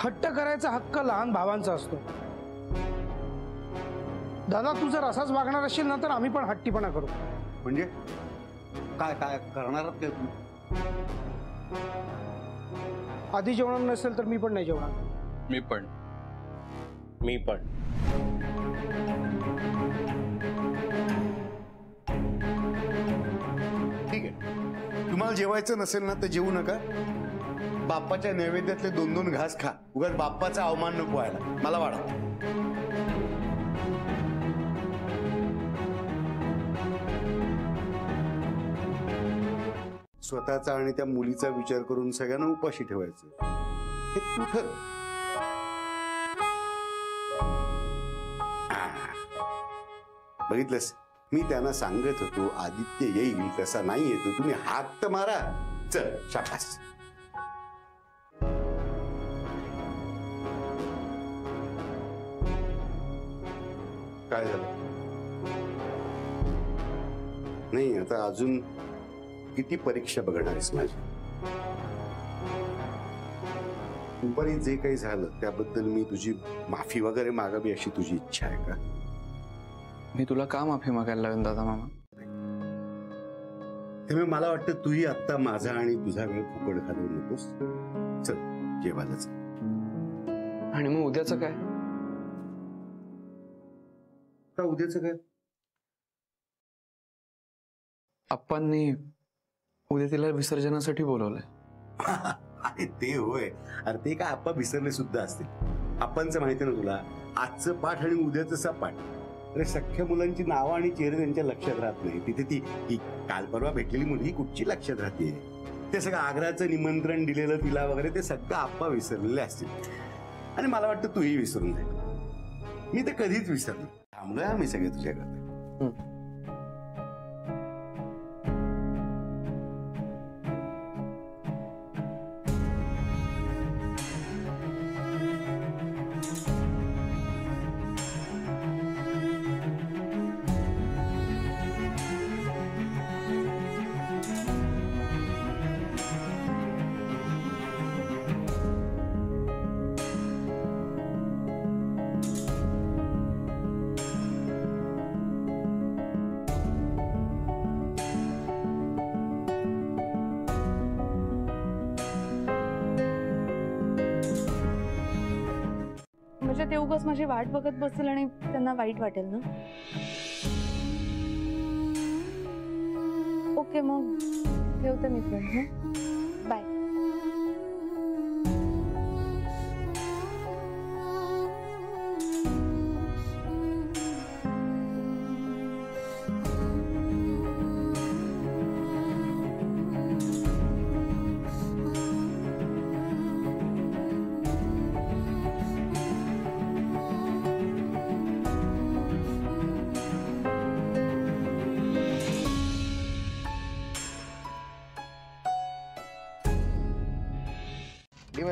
हट्ट करायचा हक्क लहान भावांचा असतो. दादा तू जर असाच वागणार असेल ना तर आम्ही पण हट्टीपणा करू. म्हणजे काय काय करणार काय तू? आधी जेवणार नसेल तर मी पण नाही जेवणार. मी पण. ठीक आहे, तुम्हाला जेवायचं नसेल ना तर जेवू नका. बाप्पाच्या नैवेद्यातले 2-2 घास खा. उगाच बाप्पाचा अवमान नको व्हायला. मला वाढा. स्वतःचा आणि त्या मुलीचा विचार करून सगळ्यांना उपाशी ठेवायचं हे कुठं? बघितलंस, मी त्यांना सांगत होतो आदित्य येईल, तसा नाही येतो. तुम्ही हात तर मारा. चल शाबास. काय झालं? नाही, आता अजून किती परीक्षा बघणार आहेस माझी? दुपारी जे काही झालं त्याबद्दल मी तुझी माफी वगैरे मागावी अशी तुझी इच्छा आहे का? मी तुला का माफी मागायला लावेन दादा मामा? त्यामुळे मला वाटतं तूही आत्ता माझा आणि तुझा वेळ फुकट घालवू नकोस. चल जेवायला चल. आणि मग उद्याचं काय? का उद्याचं काय? आप्पांनी उद्या तिला विसर्जनासाठी बोलवलंय. अरे ते होय. अरे ते काय आप्पा विसरले सुद्धा असतील. आप्पांचं माहिती ना तुला, आजचं पाठ आणि उद्याचं सपाट. अरे सख्ख्या मुलांची नावं आणि चेहरे त्यांच्या लक्षात राहत नाही. तिथे ती काल परवा भेटलेली मुलगी कुठची लक्षात राहते? ते सगळं आग्राचं निमंत्रण दिलेलं तिला वगैरे ते सगळं आप्पा विसरलेले असतील. आणि मला वाटतं तूही विसरून जाईल. मी तर कधीच विसरलो. थांबलोय आम्ही सगळे तुझ्याकडे. म्हणजे ते उगाच माझी वाट बघत बसतील आणि त्यांना वाईट वाटेल ना. ओके मग ठेवते मी पण. बाय.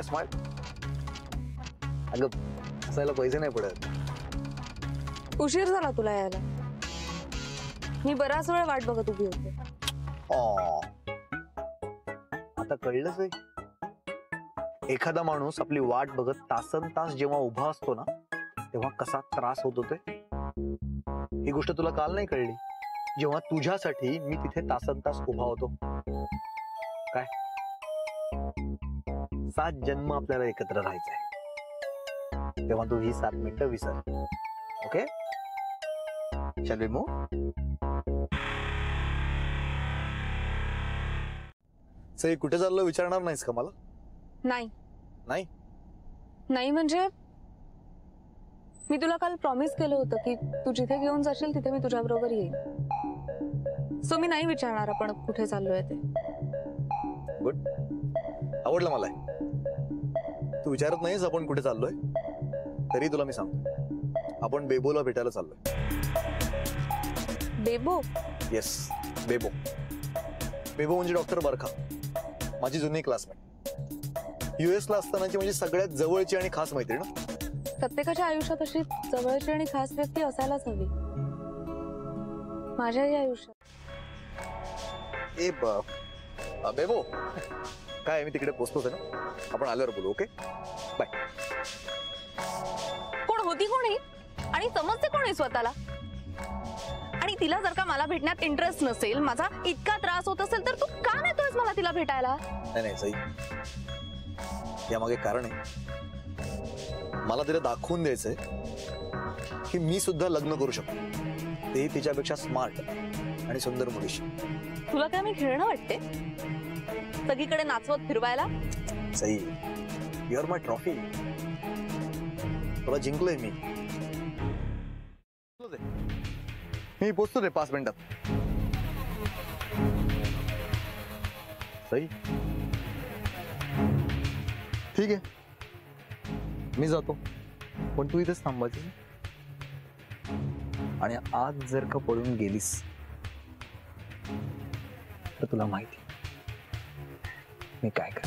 स्मार्ट. अगं असायला पैसे नाही पडत. उशीर झाला तुला यायला. मी बराच वेळ वाट बघत उभी होते. आता कळलंच आहे. एखादा माणूस आपली वाट बघत तासन तास जेव्हा उभा असतो ना तेव्हा कसा त्रास होत होते ही गोष्ट तुला काल नाही कळली जेव्हा तुझ्यासाठी मी तिथे तासन तास उभा होतो. काय 7 जन्म आपल्याला एकत्र राहायचंय. तेव्हा तू ही 7 मिनिटं विसर. Okay shall we move? Sai कुठे चाललो विचारणार नाहीस का मला? नाही नाही नाही म्हणजे मी तुला काल प्रॉमिस केलं होतं की तू जिथे घेऊन जाशील तिथे मी तुझ्या बरोबर येईन. सो मी नाही विचारणार आपण कुठे चाललोय ते. गुड. आवडलं मला. तू विचारत नाहीस आपण कुठे चाललोय तरी तुला मी सांगतो आपण बेबोला भेटायला चाललोय. बेबो? येस बेबो. बेबो म्हणजे डॉक्टर बरखा, माझी जुनी क्लासमेट. US ला असतानाची म्हणजे सगळ्यात जवळची आणि खास मैत्रीण. प्रत्येकाच्या आयुष्यात अशी जवळची आणि खास व्यक्ती असायलाच हवी. माझ्याही आयुष्यात. ए बेबो काय मी तिकडे पोहोचतोच आहे ना आपण आल्यावर बोलू. Okay bye. कोणी आणि समजते कोणी स्वतःला? आणि तिला जर का मला भेटण्यात इंटरेस्ट नसेल, माझा इतका त्रास होत असेल, तर तू का नेतोयस मला तिला भेटायला? नाही सई, यामागे कारण आहे. मला तिला दाखवून द्यायचंय की मी सुद्धा लग्न करू शकतो, ते तिच्यापेक्षा स्मार्ट आणि सुंदर मुलीशी. तुला काय मी खेळणं वाटते सगळीकडे नाचवत फिरवायला? Sai, you are my trophy. तुला जिंकलोय मी. मी पोचतो रे 5 मिनिटात. सई, ठीक आहे, मी जातो, पण तू इथेच थांबायचं. आणि आज जर का पळून गेलीस तर तुला माहिती मी काय कर.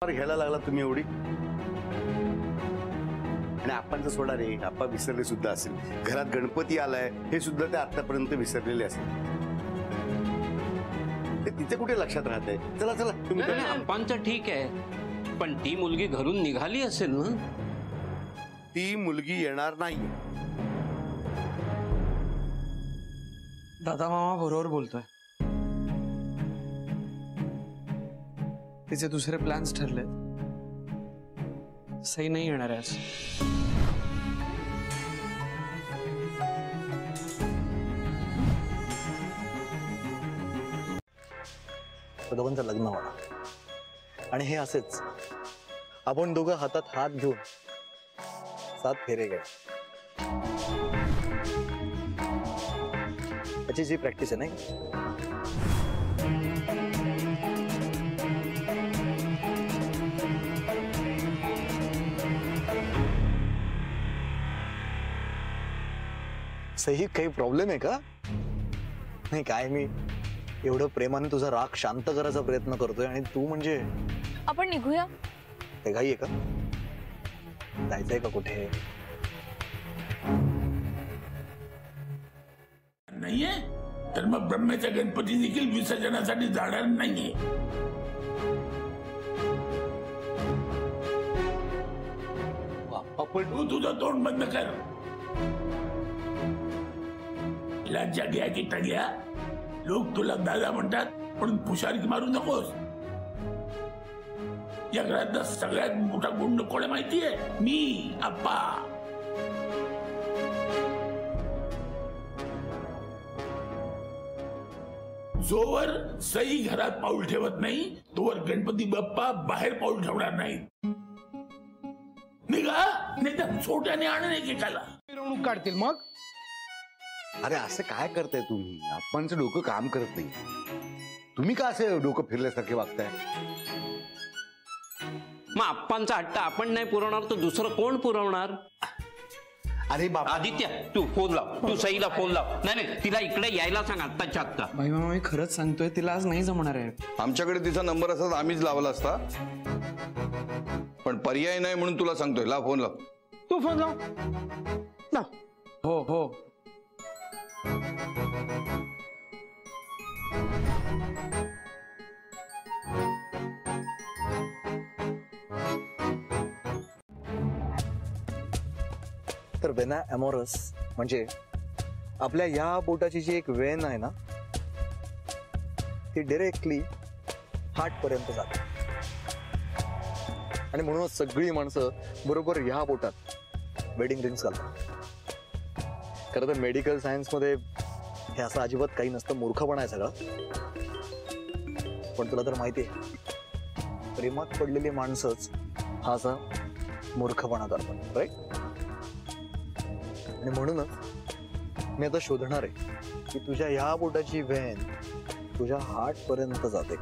घ्यायला लागला तुम्ही एवढी. आणि आपण सोडा रे, आप्पा विसरले सुद्धा असेल. घरात गणपती आलाय हे सुद्धा ते आतापर्यंत विसरलेले असेल. ते तिथे कुठे लक्षात राहतंय. चला चला तुम्ही. आप्पांचं ठीक आहे, पण ती मुलगी घरून निघाली असेल ना? ती मुलगी येणार नाही. दादा मामा बरोबर बोलतोय. तिचे दुसरे प्लॅन्स ठरले. सही नाही येणार आहे आज. दोघांचं लग्न होणार आणि हे असेच आपण दोघं हातात हात घेऊन 7 फेरे गेले. त्याची जी प्रॅक्टिस आहे नाही, सही काही प्रॉब्लेम आहे का? नाही काय, मी एवढं प्रेमाने तुझा राग शांत करायचा प्रयत्न करतोय आणि तू म्हणजे. आपण निघूया. ते घाई आहे का? जायचंय का कुठे? नाहीये तर मग ब्रह्मेचा गणपती देखील विसर्जनासाठी जाणार नाहीये. आपण तू तुझं तोंड बंद कर. लज्जा घ्या की टग्या, लोक तुला दादा म्हणतात पण पुशारी मारू नकोस. या घरातला सगळ्यात मोठा गुंड कोण माहितीये? मी, आप्पा. जोवर सई घरात पाऊल ठेवत नाही तोवर गणपती बाप्पा बाहेर पाऊल ठेवणार नाही. निघा, नाही तर छोट्याने आणून एकेकाला. मिरवणूक काढतील मग. अरे असं काय करताय तुम्ही? आपणचं डोकं काम करत नाही. तुम्ही का असे डोकं फिरल्यासारखे वागताय? मग आप्पांचा हट्ट आपण नाही पुरवणार तर दुसरं कोण पुरवणार? अरे बाबा, आदित्य, तू फोन लाव, तू सईला फोन लाव. नाही तिला इकडे यायला सांग आत्ताच्या आत्ता. भाई मामा, मी खरंच सांगतोय, तिला आज नाही जमणार आहे. आमच्याकडे तिचा नंबर असता तर आम्हीच लावला असता, पण पर्याय नाही म्हणून तुला सांगतोय. लाव फोन, लाव. तू फोन लाव ना. हो हो. तर वेना अमोरस म्हणजे आपल्या या बोटाची जी एक वेन आहे ना, ती डायरेक्टली हार्ट पर्यंत जाते. आणि म्हणूनच सगळी माणसं बरोबर ह्या बोटात वेडिंग रिंग्स घालतात. खरं तर मेडिकल सायन्स मध्ये हे असं अजिबात काही नसतं, मूर्खपणा आहे सगळं. पण तुला तर माहिती आहे, प्रेमात पडलेली माणसंच हा असा मूर्खपणा करतात, राईट? आणि म्हणूनच मी आता शोधणार आहे की तुझ्या ह्या बोटाची व्हेन तुझ्या हार्ट पर्यंत जाते.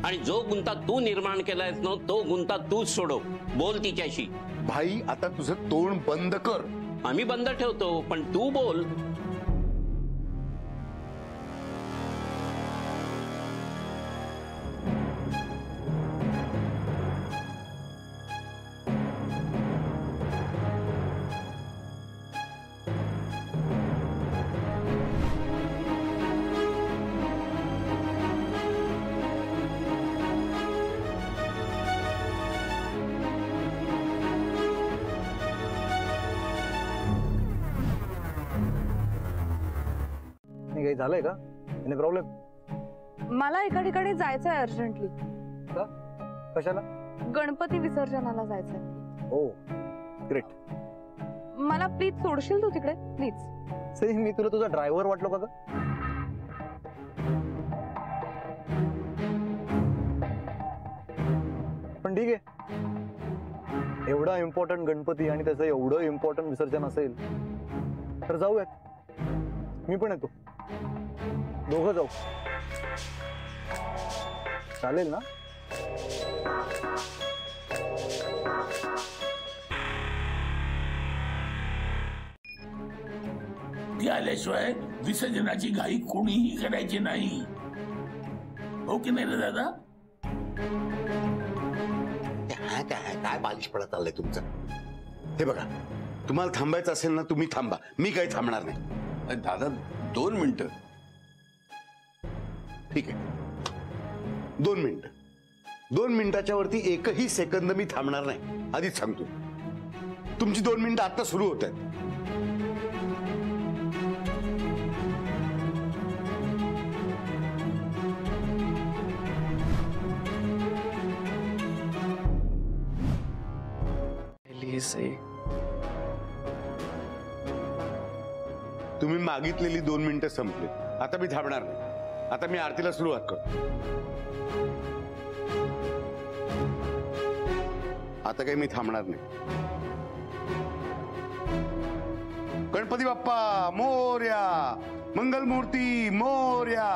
आणि जो गुंता तू निर्माण केलायस ना, तो गुंता तूच सोडव. बोल तिच्याशी. भाई आता तुझं तोंड बंद कर. आम्ही बंद ठेवतो, पण तू बोल. काही झालंय का? Any problem? मला एका ठिकाणी जायचंय अर्जंटली. कशाला? गणपती विसर्जनाला जायचंय. हो, ग्रेट. मला प्लीज सोडशील तू तिकडे प्लीज? सई, मी तुला तुझा ड्रायव्हर वाटलो का ग? पण ठीक आहे, एवढा इम्पॉर्टंट गणपती आणि त्याचं एवढं इम्पॉर्टंट विसर्जन असेल तर जाऊयात. मी पण येतो, दोघं जाऊ. चालेल ना? ती आल्याशिवाय विसर्जनाची घाई कोणीही करायची नाही. हो की नाही रे दादा? काय काय काय बालिश पडत चाललंय तुमचं? हे बघा, तुम्हाला थांबायचं असेल ना तुम्ही थांबा, मी काही थांबणार नाही. अरे दादा 2 मिनिटं. ठीक आहे, 2 मिनिटं. 2 मिनिटाच्या वरती एकही सेकंद मी थांबणार नाही, आधीच सांगतो. तुमची 2 मिनिटं आता सुरू होत आहेत. तुम्ही मागितलेली 2 मिनिटं संपली. आता मी थांबणार नाही. आता मी आरतीला सुरुवात करतो. आता काही मी थांबणार नाही. गणपती बाप्पा मोरया, मंगलमूर्ती मोरया.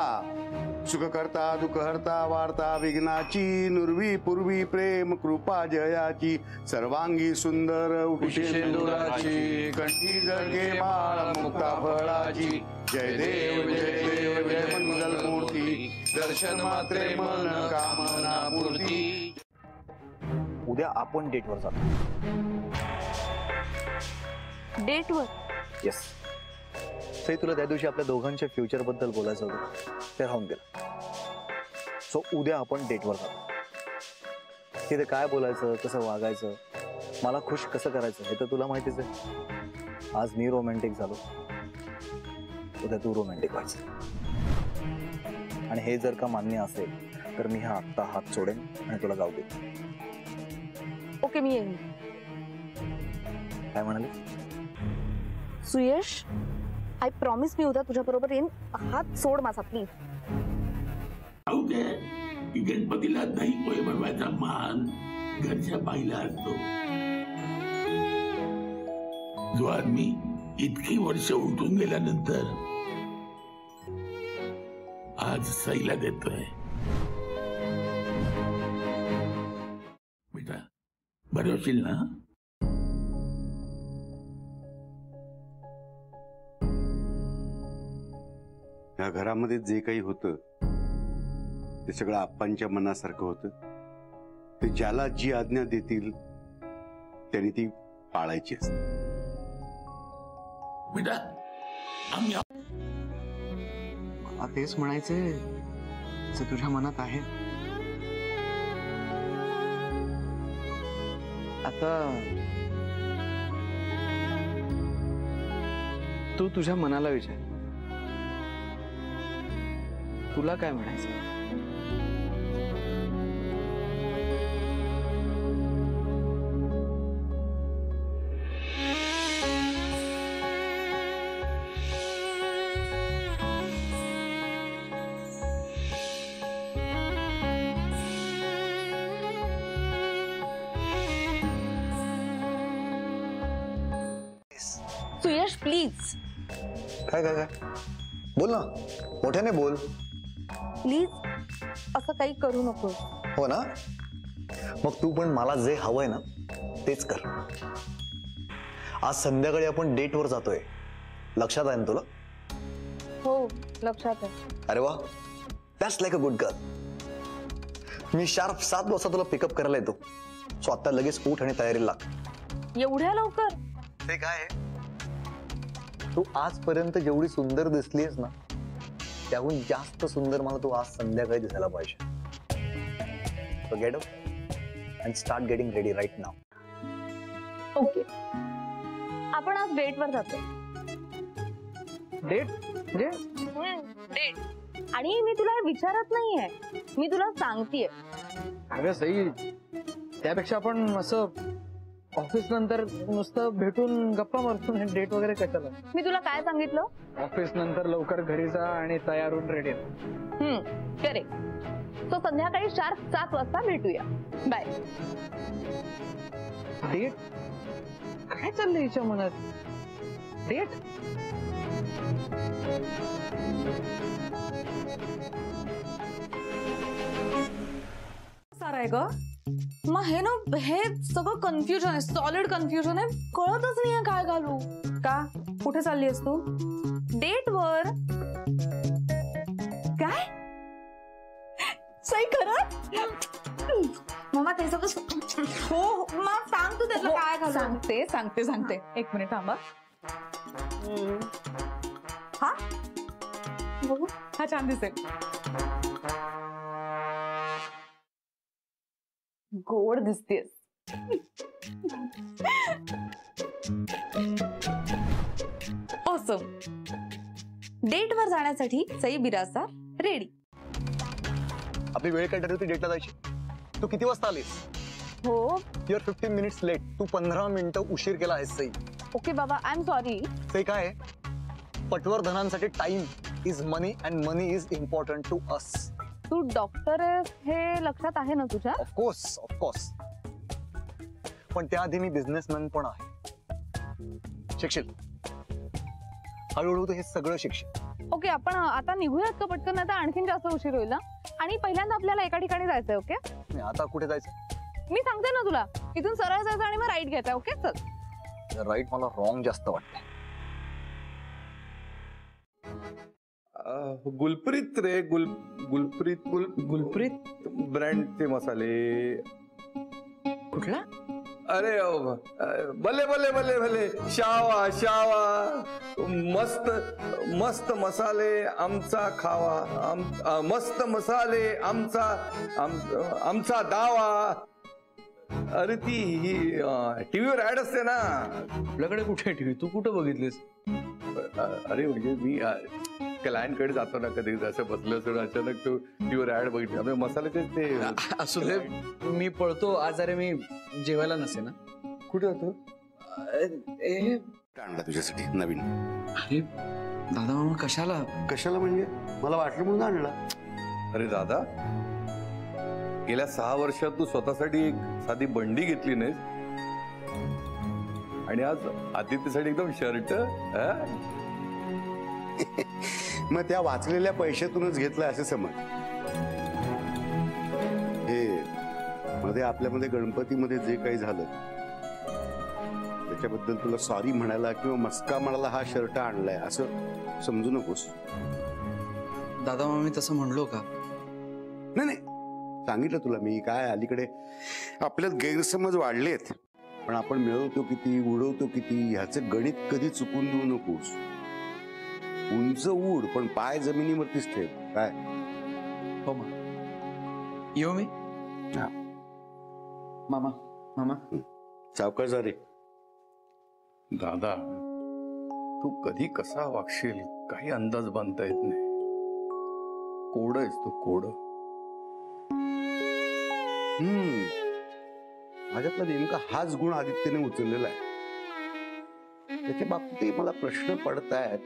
सुखकर्ता दुःखहर्ता वार्ता विघ्नाची, नुर्वी पूर्वी प्रेम कृपा जयाची, सर्वांगी सुंदर उठे शेंदुराची, कंठी जगे माळ मुक्ता फळाची. जय देव जय देव जय मंगलमूर्ती, दर्शन मात्रे मन कामना पूर्ती. उद्या आपण डेटवर जातो. डेटवर? येस. सई, तुला त्या दिवशी आपल्या दोघांच्या फ्युचर बद्दल बोलायचं होतं, ते राहून गेलं. सो उद्या आपण डेटवर जातो. तिथे काय बोलायचं, कसं वागायचं, मला खुश कसं करायचं हे तर तुला माहितीच आहे. आज मी रोमॅन्टिक झालो, उद्या तू रोमॅन्टिक व्हायचं. आणि हे जर का मान्य असेल तर मी हा आत्ता हात सोडेन आणि तुला जाऊ दे. ओके, मी येईन. काय म्हणाले? सुयश, आय प्रॉमिस मी उद्या तुझ्या बरोबर येईन. हात सोड माझा प्लीज. ओके, की गणपतीला दही पोहे बनवायचा मान घरच्या बाईला असतो. जो आदमी इतकी वर्ष उठून गेल्यानंतर आज सईला देतोय. बेटा, बरं होशील ना? या घरामध्ये जे काही होतं ते सगळं आप्पांच्या मनासारखं होतं. ते ज्याला जी आज्ञा देतील त्यांनी ती पाळायची असते. बेटा, आम्ही मला तेच म्हणायचंय जे तुझ्या मनात आहे. आता तू तुझ्या मनाला विचार, तुला काय म्हणायचं? सुयश प्लीज, काय काय काय बोल ना, मोठ्याने बोल. प्लीज असं काही करू नको. हो ना, मग तू पण मला जे हवंय ना तेच कर. आज संध्याकाळी आपण डेटवर जातोय, लक्षात आहे ना तुला? हो, लक्षात आहे. अरे वा, that's like a good girl. Me sharp 7 वाजता तुला पिकअप करायला येतो. सो आता लगेच उठ आणि तयारीला लाग. एवढ्या लवकर? ते काय, तू आजपर्यंत जेवढी सुंदर दिसलीस ना त्याहून जास्त सुंदर मला तू आज संध्याकाळी दिसायला पाहिजे. So get up and start getting ready right now. Okay, आपण आज डेटवर जातो. डेट म्हणजे डेट. आणि मी तुला विचारत नाहीये, मी तुला सांगतेय. अगं सई, त्यापेक्षा आपण असं ऑफिस नंतर नुसतं भेटून गप्पा मारतो, डेट वगैरे कशाला. मी तुला काय सांगितलं? ऑफिस नंतर लवकर घरी जा आणि तयार होऊन रेडी. करेक्ट. तो संध्याकाळी 4-7 वाजता भेटूया. बाय. डेट? काय चाललंय हिच्या मनात? डेट? सारा आहे ग. मग हे सगळं कन्फ्युजन आहे, सॉलिड कन्फ्युजन आहे. कळतच नाहीये काय घालू. का? कुठे चालली आहेस तू? डेट वर. काय? सही खरं? मम्मा ते सगळं हो मग सांग तू त्याला काय घालू. सांगते. 1 मिनिट थांबा. हा बघू. हा छान दिसेल. गोड दिसतेस. ऑसम. डेट वर जाण्यासाठी सई बिराजदार रेडी. आपली वेळ काय ठरली होती डेटला जायची? तू किती वाजता आलीस? हो. Your 15 minutes late. तू 15 मिनिटं उशीर केला आहेस सई. ओके बाबा, आय एम सॉरी. ते काय आहे? पटवर्धनांसाठी time is money and money is important to us. तू डॉक्टर आहेस हे लक्षात आहे ना तुझ्या? ऑफकोर्स. पण त्याआधी मी बिझनेसमॅन पण आहे. शिकशील हळूहळू तर हे सगळं शिकशील. ओके, आपण आता निघूयात का पटकन, नाही तर आणखीन जास्त उशीर होईल ना. आणि पहिल्यांदा आपल्याला एका ठिकाणी जायचंय. ओके, नाही, आता कुठे जायचं? मी सांगते ना तुला. इथून सरळ जायचं आणि मग राईट घ्यायचा. ओके चल. राईट मला रॉंग जास्त वाटतंय. गुलप्रीत रे, गुलप्रीत ब्रँडचे मसाले. कुठला? अरे भले भले भले भले. शावा मस्त मसाले आमचा खावा. मस्त मसाले आमचा दावा. अरे ती ही टीव्हीवर ऍड असते ना. आपल्याकडे कुठे टीव्ही? तू कुठं बघितलीस? अरे म्हणजे मी क्लायंट कडे जातो ना कधी, असं बसलो असतो अचानक तो टीव्हीवर ऍड बघितली. मसाल्याचे ते असू दे, मी पळतो आज. अरे मी जेवायला नसे ना. कुठे होतो? आणला तुझ्यासाठी नवीन. अरे दादा मामा कशाला? कशाला म्हणजे? मला वाटलं म्हणून आणला. अरे दादा, गेल्या 6 वर्षात तू स्वतःसाठी एक साधी बंडी घेतली नाहीस आणि आज आदित्यसाठी एकदम शर्ट. मग त्या वाचलेल्या पैशातूनच घेतलं असं समज. हे मध्ये आपल्यामध्ये गणपतीमध्ये जे काही झालं त्याच्याबद्दल तुला सॉरी म्हणायला किंवा मस्का म्हणायला हा शर्ट आणलाय असं समजू नकोस. दादा मामा मी तसं म्हणलो का? नाही, सांगितलं तुला मी. काय अलीकडे आपल्यात गैरसमज वाढलेत, पण आपण मिळवतो किती, उडवतो किती ह्याचं गणित कधी चुकून देऊ नकोस. उंच उड पण पाय जमिनीवरतीच ठेव. काय? हो मा. येऊ मी? हा. मामा सावकाश जा रे. दादा, तू कधी कसा वागशील काही अंदाज बांधता येत नाही. कोड आहेस तू, कोड. माझ्यातला नेमका हाच गुण आदित्यने उचललेला आहे. त्याच्या बाबतीत मला प्रश्न पडतायत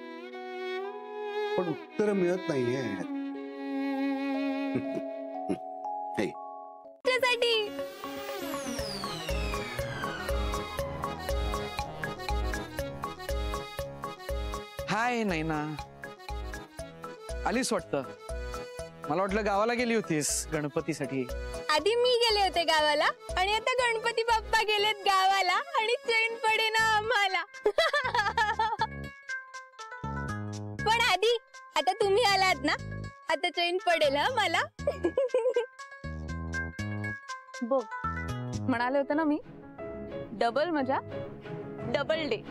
पण उत्तर मिळत नाहीये. हाय नैना, आलीस वाटतं. मला वाटलं गावाला गेली होतीस गणपतीसाठी. आधी मी गेले होते गावाला आणि आता गणपती बाप्पा गेलेत गावाला आणि चैन पडे ना आम्हाला. पण आधी आता तुम्ही आलात ना, आता चैन पडेल हा मला. बघ, म्हणाले होते ना मी, डबल मजा डबल डे.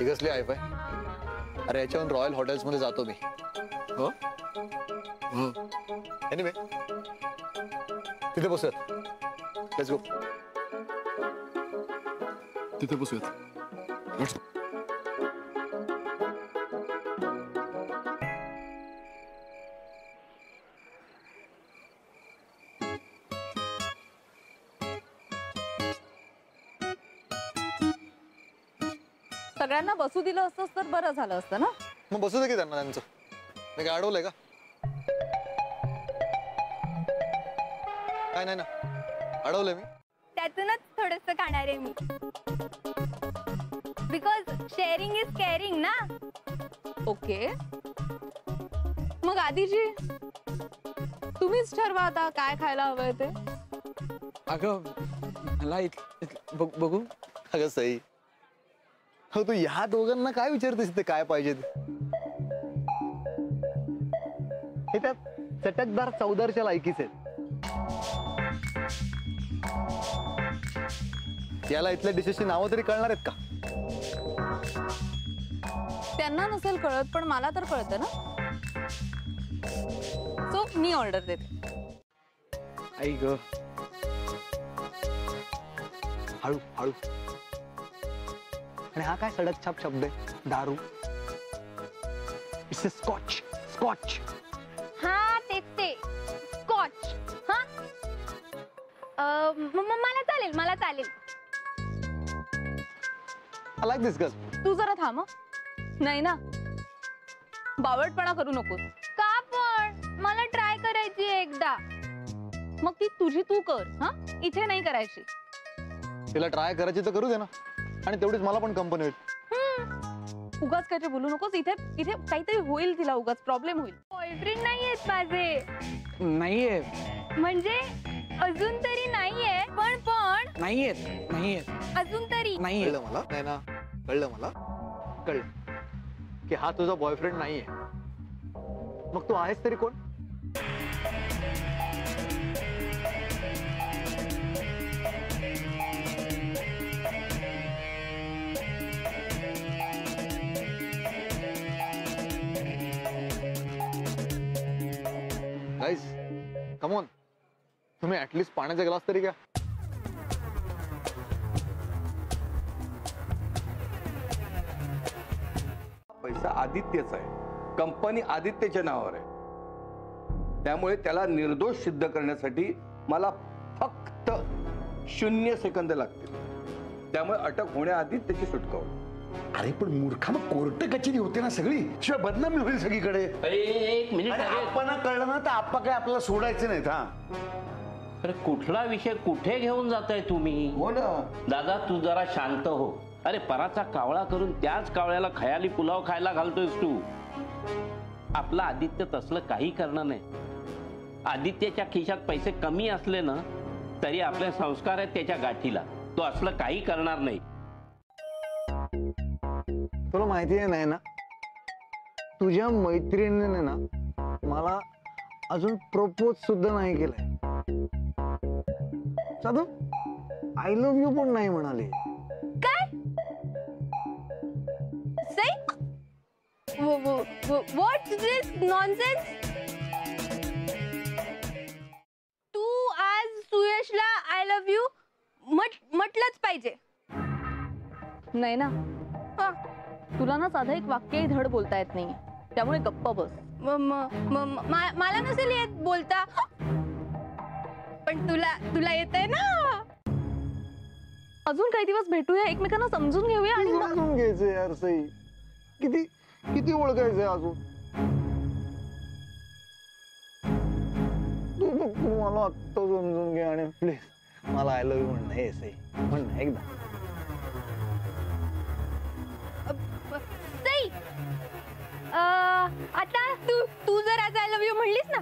कसली आहे पाय? अरे याच्याहून रॉयल हॉटेल्स मध्ये जातो मी. हो. एनिवे तिथे बसूयात. Let's go. तिथे बसूयात. सगळ्यांना बसू दिलं असतंस तर बरं झालं असतं ना. मग बसू दे की त्यांना, त्यांचं मी काय अडवलंय का? काय नाही ना, अडवलंय मी. त्यातूनच थोडस खाणार आहे मी, बिकॉज शेअरिंग इज केअरिंग ना. ओके, मग आधीजी तुम्हीच ठरवा आता काय खायला हवंय ते. अगं मला बघू. अगं सई, हो तू ह्या दोघांना काय विचारतेस ते काय पाहिजे ते? हे त्या चटकदार चौदारच्या लायकीच आहेत. याला इथल्या डिशेसची नावं तरी कळणार आहेत का? त्यांना नसेल कळत पण मला तर कळतं ना. सो मी ऑर्डर देते. आई ग, हळू हळू. आणि हा काय सडक छाप शब्द आहे? दारू. It's a scotch. स्कॉच. हा तेच ते स्कॉच. हा मला चालेल, मला चालेल. I like this girl. तू जरा थांब. नाही ना, बावळटपणा करू नकोस. का पण? मला ट्राय करायची आहे एकदा. मग ती तुझी तू कर. हा, इथे नाही करायची. तिला ट्राय करायची तर करू दे ना, आणि तेवढीच मला पण कंपनी होईल. उगाच काहीतरी बोलू नकोस. इथे इथे काहीतरी होईल, तिला उगाच प्रॉब्लेम होईल. बॉयफ्रेंड नाहीयेत माझे. नाहीये. म्हणजे अजून तरी नाहीये, पण नाहीये. अजून तरी नाहीये. कळलं मला. नाही ना, कळलं मला. कळलं की हा तुझा बॉयफ्रेंड नाहीये. मग तू आहेस तरी कोण? गाइस, कम ऑन, तुम्ही ऍटलीस्ट पाण्याचा ग्लास तरी घ्या. पैसा आदित्यचा आहे, कंपनी आदित्यच्या नावावर आहे. त्यामुळे त्याला निर्दोष सिद्ध करण्यासाठी मला फक्त 0 सेकंद लागतील. त्यामुळे अटक होण्याआधी त्याची सुटका होईल. अरे पण मूर्खा, मग कोर्ट कचेरी होते ना सगळी, शिवाय बदनामी होईल सगळीकडे. एक मिनिट. आपण कळलं ना तर आप्पा काय आपल्याला सोडायचं नाहीत. हा, अरे कुठला विषय कुठे घेऊन जाताय तुम्ही? हो ना दादा, तू जरा शांत हो. अरे पराचा कावळा करून त्याच कावळ्याला खयाली पुलाव खायला घालतोयस तू. आपला आदित्य तसलं काही करणार नाही. आदित्यच्या खिशात पैसे कमी असले ना तरी आपले संस्कार आहेत त्याच्या गाठीला. तो असलं काही करणार नाही. तुला माहिती आहे नाही ना, तुझ्या मैत्रिणीने ना मला अजून प्रपोज सुद्धा नाही केलंय. साधू आय लव्ह यू पण नाही म्हणाले. काय? सई, व्हॉट्स दिस नॉनसेन्स? तू आज सुयशला आय लव्ह यू म्हटलंच पाहिजे. नाही ना, तुला ना साधं एक वाक्यही धड बोलता येत नाही, त्यामुळे गप्प बस. मला नसेल येत बोलता, पण तुला येतंय ना. अजून काही दिवस भेटूया, एकमेकांना समजून घेऊया आणि मग समजून घ्यायचंय यार सई. किती किती ओळखायचंय अजून? तू मला आत्ता समजून घे आणि प्लीज मला आय लव्ह यू म्हण. हे सई म्हण ना एकदा. सई, आता तू जर आज आय लव्ह यू म्हणलीस ना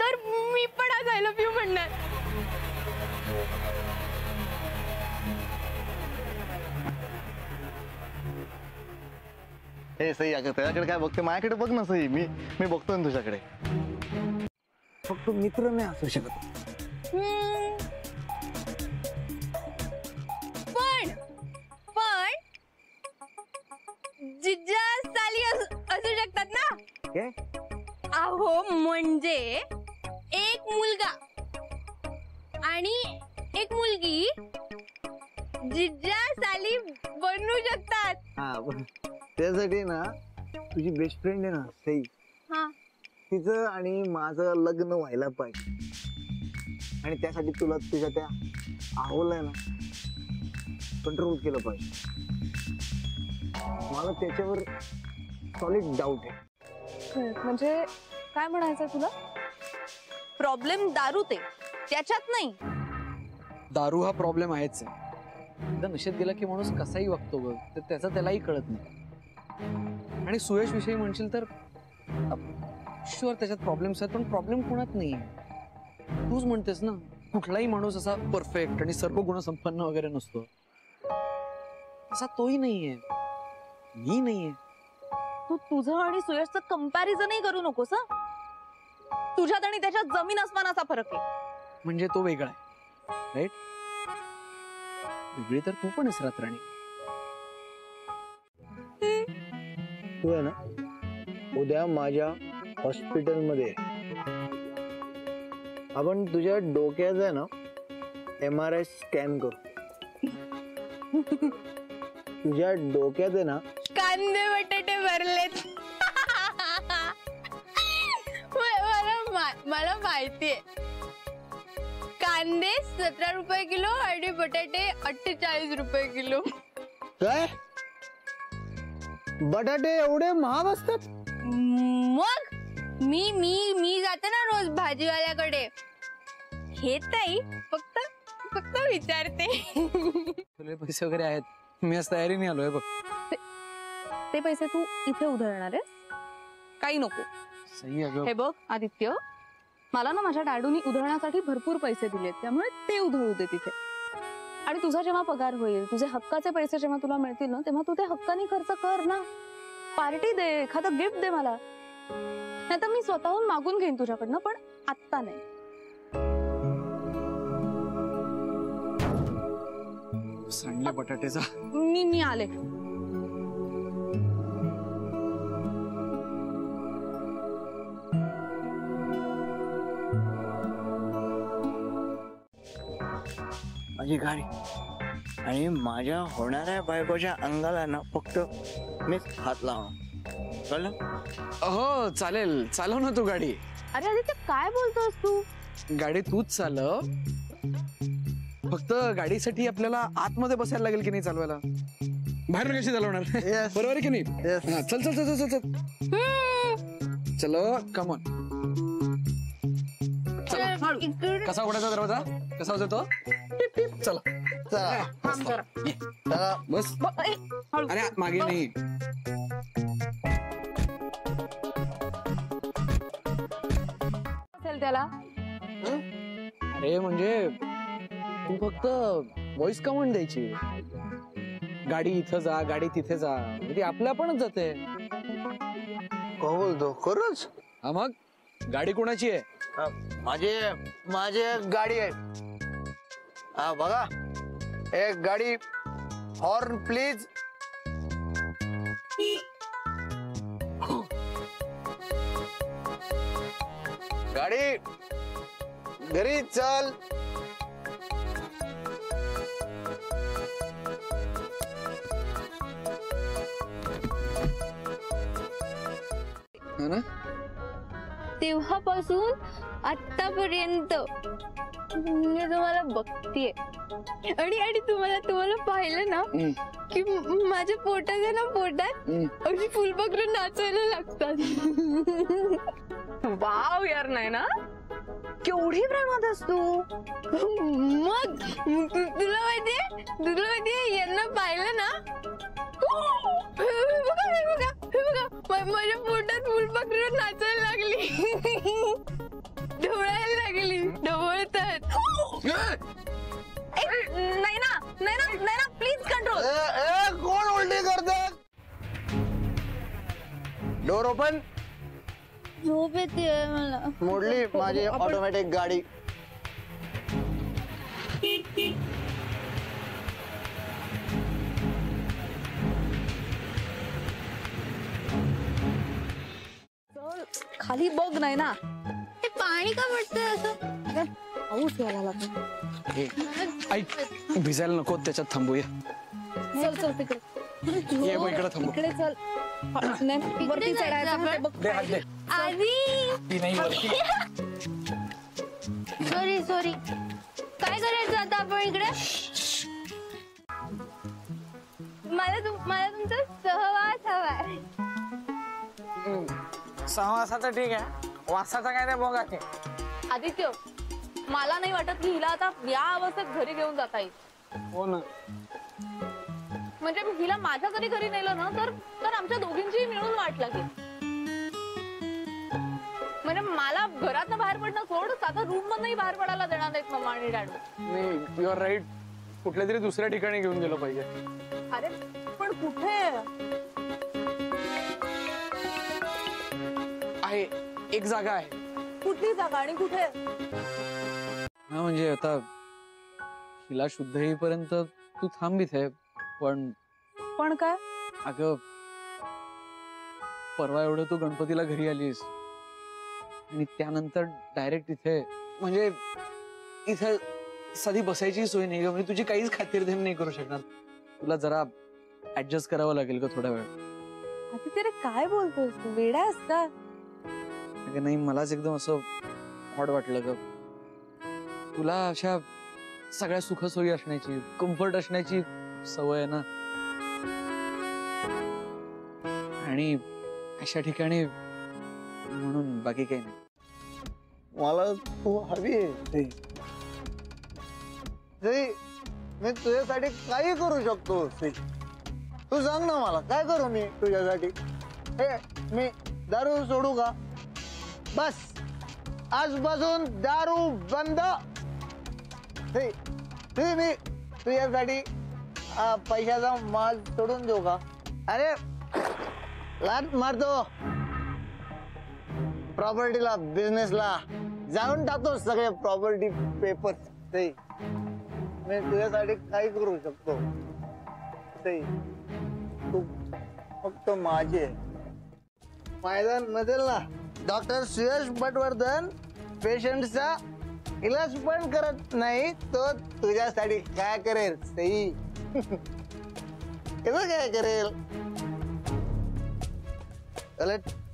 तर मी पण आज आय लव्ह यू म्हणणार. हे सई, अगं त्याच्याकडे काय बघते, माझ्याकडे बघ ना सई. मी बघतोय ना तुझ्याकडे. फक्त मित्र नाही असू शकत. पण जिज्जा साली असू शकतात ना. अहो म्हणजे एक मुलगा आणि एक मुलगी जिजा साली बनू शकतात. हा त्यासाठी ना तुझी बेस्ट फ्रेंड आहे ना सई, हा तिचं आणि माझं लग्न व्हायला पाहिजे. आणि त्यासाठी तुला तुझ्या त्या आवडलाय ना कंट्रोल केलं पाहिजे. मला त्याच्यावर सॉलिड डाऊट आहे. म्हणजे काय म्हणायचं तुला? प्रॉब्लेम दारू ते त्याच्यात नाही. दारू हा प्रॉब्लेम आहेच आहे. एकदा नशेत गेला की माणूस कसाही वागतो बघ, तर त्याचा त्यालाही कळत नाही. आणि सुयश विषयी म्हणशील तर शुअर त्याच्यात प्रॉब्लेम्स आहेत, पण प्रॉब्लेम कोणात नाहीये. तूच म्हणतेस ना कुठलाही माणूस असा परफेक्ट आणि सर्व गुणसंपन्न वगैरे नसतो. असा तोही नाहीये, मी नाहीये. तू तुझं आणि सुयशचं कंपॅरिझनही करू नकोस हं. तुझ्यात आणि त्याच्यात जमीन आसमानाचा फरक आहे. म्हणजे तो वेगळा आहे, राईट? वेगळी तर तू पण आहेस रात्राणी. तू आहे ना उद्या माझ्या हॉस्पिटलमध्ये आपण तुझ्या डोक्याचं आहे ना MRI स्कॅन करू. तुझ्या डोक्यात आहे ना कांदे बटाटे भरलेत. मला माहितीये कांदे 17 रुपये किलो आणि बटाटे 48 रुपये किलो. काय बटाटे एवढे महाग असतात? मग मी मी मी जाते ना रोज भाजीवाल्याकडे. हे ताई फक्त फक्त विचारते. तुला पैसे वगैरे आहेत, मी आज तयारीने आलोय बघ. ते पैसे तू इथे उधळणार आहेस? काही नको. सही अगं. हे बघ आदित्य, मला ना माझ्या डॅडूनी उधळण्यासाठी भरपूर पैसे दिलेत, त्यामुळे ते उधळू दे तिथे. आणि तुझा जेव्हा पगार होईल, तुझे हक्काचे पैसे जेव्हा तुला मिळतील ना, तेव्हा तू ते हक्कानी खर्च कर ना. पार्टी दे, एखादं गिफ्ट दे मला. नाही तर मी स्वतःहून मागून घेईन तुझ्याकडनं, पण आत्ता नाही. सांडल्या बटाट्याचा. मी आले. माझी गाडी आणि माझ्या होणाऱ्या बायकोच्या अंगाला ना फक्त मीच हात लावणार. कळलं? हो चालेल, चालव ना तू गाडी. अरे आदित्य काय बोलतोस तू? गाडी तूच चालव. फक्त गाडीसाठी आपल्याला आतमध्ये बसायला लागेल की नाही चालवायला? बाहेर कशी चालवणार? बरोबर आहे की नाही? हा, चल चल चल चल चल चलो कम ऑन. कसा उघडायचा दरवाजा? कसा होता तो? चला बस. अरे मागे नाही. त्याला अरे म्हणजे तू फक्त व्हॉइस कमांड द्यायची. गाडी इथं जा, गाडी तिथे जा, ती आपल्या आपणच जाते. काय बोलतो खरंच? हा मग गाडी कोणाची आहे? माझी गाडी आहे. हा बघा, एक गाडी हॉर्न प्लीज. गाडी घरी चल. तेव्हापासून आतापर्यंत मी तुम्हाला बघतीये आणि तुम्हाला पाहिलं ना की माझ्या पोटाच्या ना पोटात अशी फुल पकडून नाचायला लागतात. वाव यार, नाही ना? केवढी प्रेमात असतो. मग तुला माहितीये यांना पाहिलं ना, माझ्या पोटात फुल पकडून नाचायला लागली, ढवळायला लागली, ढवळतात. नाही ना प्लीज कंट्रोल. कोण उलटी करतात? Door open. झोप येते मला. मोडली माझी ऑटोमॅटिक गाडी. खाली बघ. नाही ना, ते पाणी का पडतंय असं? पाऊस यायला लागला. हे, ऐक भिजायला नको त्याच्यात थांबूया. चल चल तिकडे. ये मग इकडे थांबू. इकडे चल. नाही, वरती चढायचं ते बघ. दे हात दे. आधी ती नाही वरती. Sorry sorry. काय करायचं आता आपण इकडे? मला तुमचा सहवास हवाय. सहवासाचं ठीक आहे, वासाचा काय ते बघा की. आदित्य, मला नाही वाटत की हिला आता या अवस्थेत घरी घेऊन जाता येईल. हो ना. म्हणजे हिला माझ्या घरी नेलं ना तर आमच्या दोघींची मिळून वाट लागेल. म्हणजे मला घरातनं बाहेर पडणं सोड, आता रूम मधनही बाहेर पडायला देणार नाहीत मम्मा आणि डॅडू. नाही, यू आर राईट. कुठल्या तरी दुसऱ्या ठिकाणी घेऊन गेलं पाहिजे. अरे पण कुठे आहे एक जागा आहे. कुठली जागा आणि कुठे? हा म्हणजे आता हिला शुद्ध येईपर्यंत तू थांब इथे. पण काय? अगं परवा एवढं तू गणपतीला घरी आलीस आणि त्यानंतर डायरेक्ट इथे, म्हणजे इथे साधी बसायची सोय नाही. म्हणजे तुझी काहीच खातिरदेण नाही करू शकणार. तुला जरा ऍडजस्ट करावं लागेल का थोडा वेळ. आदित्य रे काय बोलतोस तू? वेडा आहेस का? अगं नाही, मलाच एकदम असं ऑड वाटलं ग. तुला अशा सगळ्या सुखसोयी असण्याची, कम्फर्ट असण्याची सवय आहे ना, आणि अशा ठिकाणी म्हणून बाकी काही नाही. मला तू हवी आहे. मी तुझ्यासाठी काही करू शकतो. तू सांग ना मला, काय करू मी तुझ्यासाठी? मी दारू सोडू का? बस आजपासून दारू बंद. मी तुझ्यासाठी पैशाचा माल सोडून देऊ का? अरे लाट मारतो प्रॉपर्टीला, बिझनेसला जाऊन टाकतो सगळे प्रॉपर्टी पेपर. मी तुझ्यासाठी काही करू शकतो. तू फक्त माझे. मैदान मधील ना डॉक्टर सुयश पटवर्धन पेशंटचा इलाज पण करत नाही, तो तुझ्यासाठी काय करेल? सई काय करेल?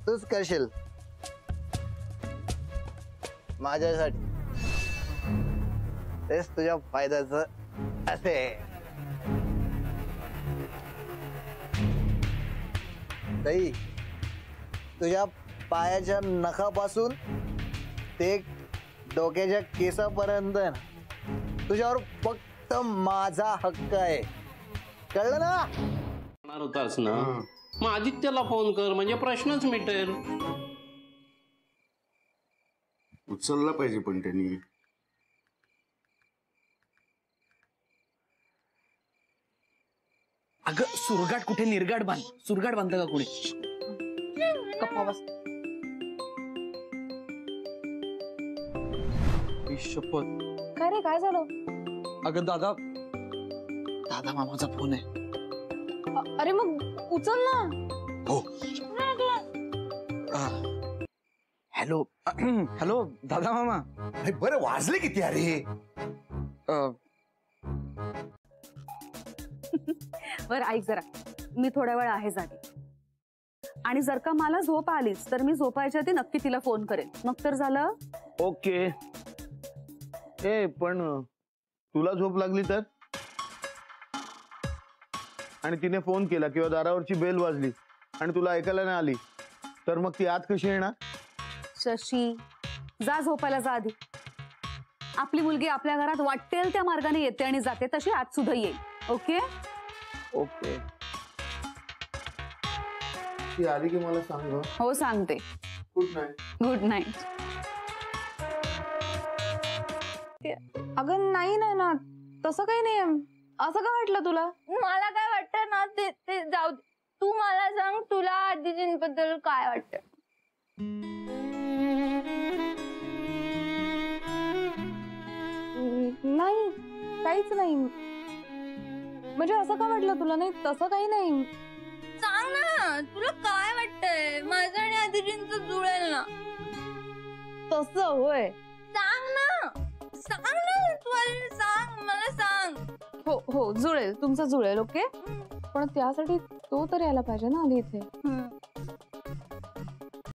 तूच करशील माझ्यासाठी. तेच तुझ्या फायद्याचं असे. ताई, तुझ्या पायाच्या नखापासून ते डोक्याच्या केसापर्यंत तुझ्यावर फक्त माझा हक्क आहे. कळलं ना? होतास ना, मग आदित्यला फोन कर, म्हणजे प्रश्नच मिटेल. उचलला पाहिजे पण त्यांनी. अगं सुरगाट कुठे, निर्गाट बांध. सुरगाट बांधलं का कुणी? गप्पा बस. शपथ. काय रे, काय झालं? अगं दादा मामाचा फोन आहे. अरे मग उचल ना. हो. हॅलो हॅलो दादा मामा. बरं वाजले किती? अरे बर ऐक जरा, मी थोड्या वेळ आहे जागी, आणि जर का मला झोप आलीच तर मी झोपायच्या आधी नक्की तिला फोन करेन. मग तर झालं. ओके. पण तुला झोप लागली तर, आणि तिने फोन केला किंवा दारावरची बेल वाजली आणि तुला ऐकायला नाही आली, तर मग ती आत कशी येणार? शशी, जा झोपायला जा आधी. आपली मुलगी आपल्या घरात वाटेल त्या मार्गाने येते आणि जाते, तशी आज सुद्धा येईल. Okay okay. ती आली की मला सांग. हो सांगते. Good night. Good night. अगं नाही ना, तसं काही नाही. असं का वाटलं तुला? मला काय वाटतं ना, ते जाऊ दे. तू मला सांग, तुला आदितींबद्दल काय वाटतं? नाही, काहीच नाही. म्हणजे असं का वाटलं तुला? नाही तसं काही नाही. सांग ना, तुला काय वाटतंय? माझं आणि आदितींचं जुळेल ना? तसं होय. सांग ना. हो हो जुळेल, तुमचं जुळेल. ओके, पण त्यासाठी तो तर यायला पाहिजे ना आधी इथे.